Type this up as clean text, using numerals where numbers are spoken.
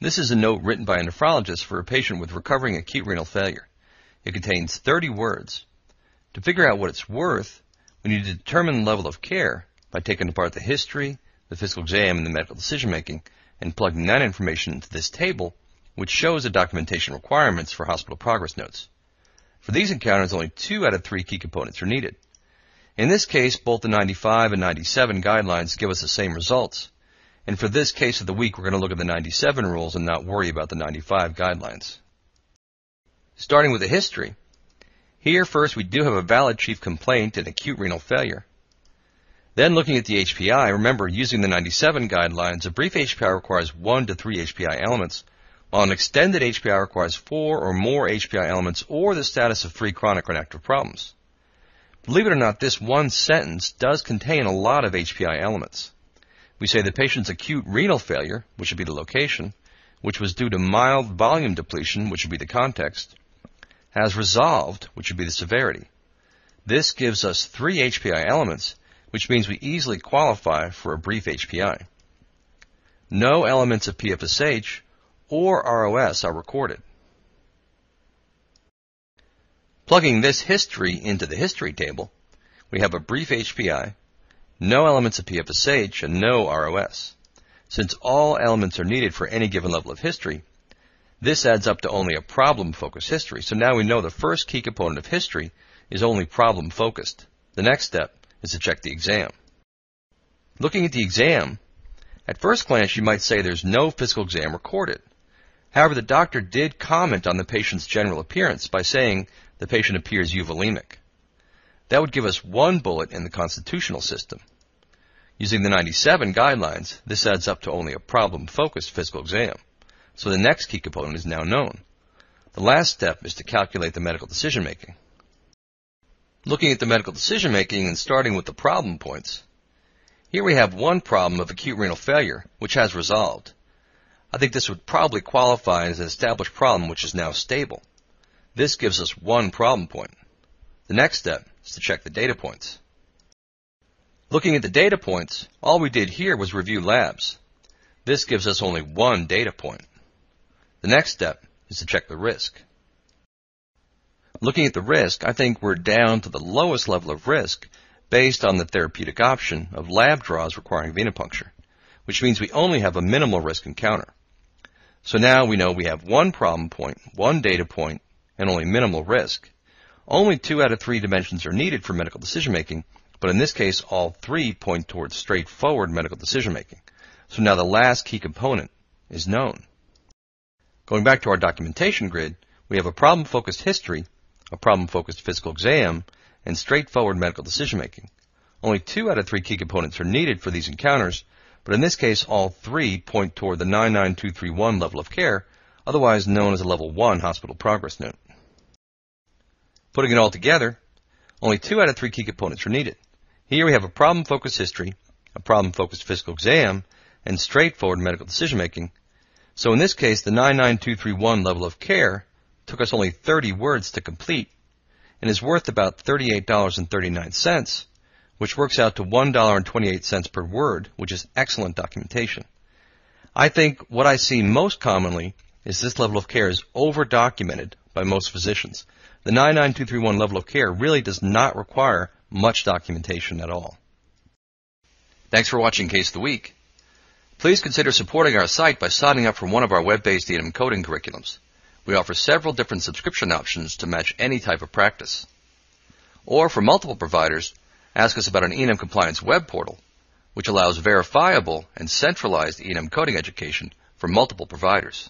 This is a note written by a nephrologist for a patient with recovering acute renal failure. It contains 30 words. To figure out what it's worth, we need to determine the level of care by taking apart the history, the physical exam, and the medical decision-making, and plugging that information into this table, which shows the documentation requirements for hospital progress notes. For these encounters, only 2 out of 3 key components are needed. In this case, both the 95 and 97 guidelines give us the same results. And for this case of the week, we're going to look at the 97 rules and not worry about the 95 guidelines. Starting with the history, here first we do have a valid chief complaint and acute renal failure. Then looking at the HPI, remember using the 97 guidelines, a brief HPI requires 1 to 3 HPI elements, while an extended HPI requires 4 or more HPI elements or the status of 3 chronic or inactive problems. Believe it or not, this one sentence does contain a lot of HPI elements. We say the patient's acute renal failure, which would be the location, which was due to mild volume depletion, which would be the context, has resolved, which would be the severity. This gives us 3 HPI elements, which means we easily qualify for a brief HPI. No elements of PFSH or ROS are recorded. Plugging this history into the history table, we have a brief HPI, no elements of PFSH, and no ROS. Since all elements are needed for any given level of history, this adds up to only a problem-focused history. So now we know the first key component of history is only problem-focused. The next step is to check the exam. Looking at the exam, at first glance you might say there's no physical exam recorded. However, the doctor did comment on the patient's general appearance by saying the patient appears euvolemic. That would give us 1 bullet in the constitutional system. Using the 97 guidelines, this adds up to only a problem-focused physical exam. So the next key component is now known. The last step is to calculate the medical decision-making. Looking at the medical decision-making and starting with the problem points, here we have 1 problem of acute renal failure, which has resolved. I think this would probably qualify as an established problem which is now stable. This gives us 1 problem point. The next step is to check the data points. Looking at the data points, all we did here was review labs. This gives us only 1 data point. The next step is to check the risk. Looking at the risk, I think we're down to the lowest level of risk based on the therapeutic option of lab draws requiring venipuncture, which means we only have a minimal risk encounter. So now we know we have 1 problem point, 1 data point, and only minimal risk. Only 2 out of 3 dimensions are needed for medical decision-making, but in this case all 3 point towards straightforward medical decision-making. So now the last key component is known. Going back to our documentation grid, we have a problem-focused history, a problem-focused physical exam, and straightforward medical decision-making. Only 2 out of 3 key components are needed for these encounters, but in this case all 3 point toward the 99231 level of care, otherwise known as a level 1 hospital progress note. Putting it all together, only 2 out of 3 key components are needed. Here we have a problem-focused history, a problem-focused physical exam, and straightforward medical decision-making. So in this case, the 99231 level of care took us only 30 words to complete and is worth about $38.39, which works out to $1.28 per word, which is excellent documentation. I think what I see most commonly is this level of care is over-documented by most physicians. The 99231 level of care really does not require much documentation at all. Thanks for watching Case of the Week. Please consider supporting our site by signing up for one of our web-based E&M coding curriculums. We offer several different subscription options to match any type of practice. Or for multiple providers, ask us about an E&M compliance web portal, which allows verifiable and centralized E&M coding education for multiple providers.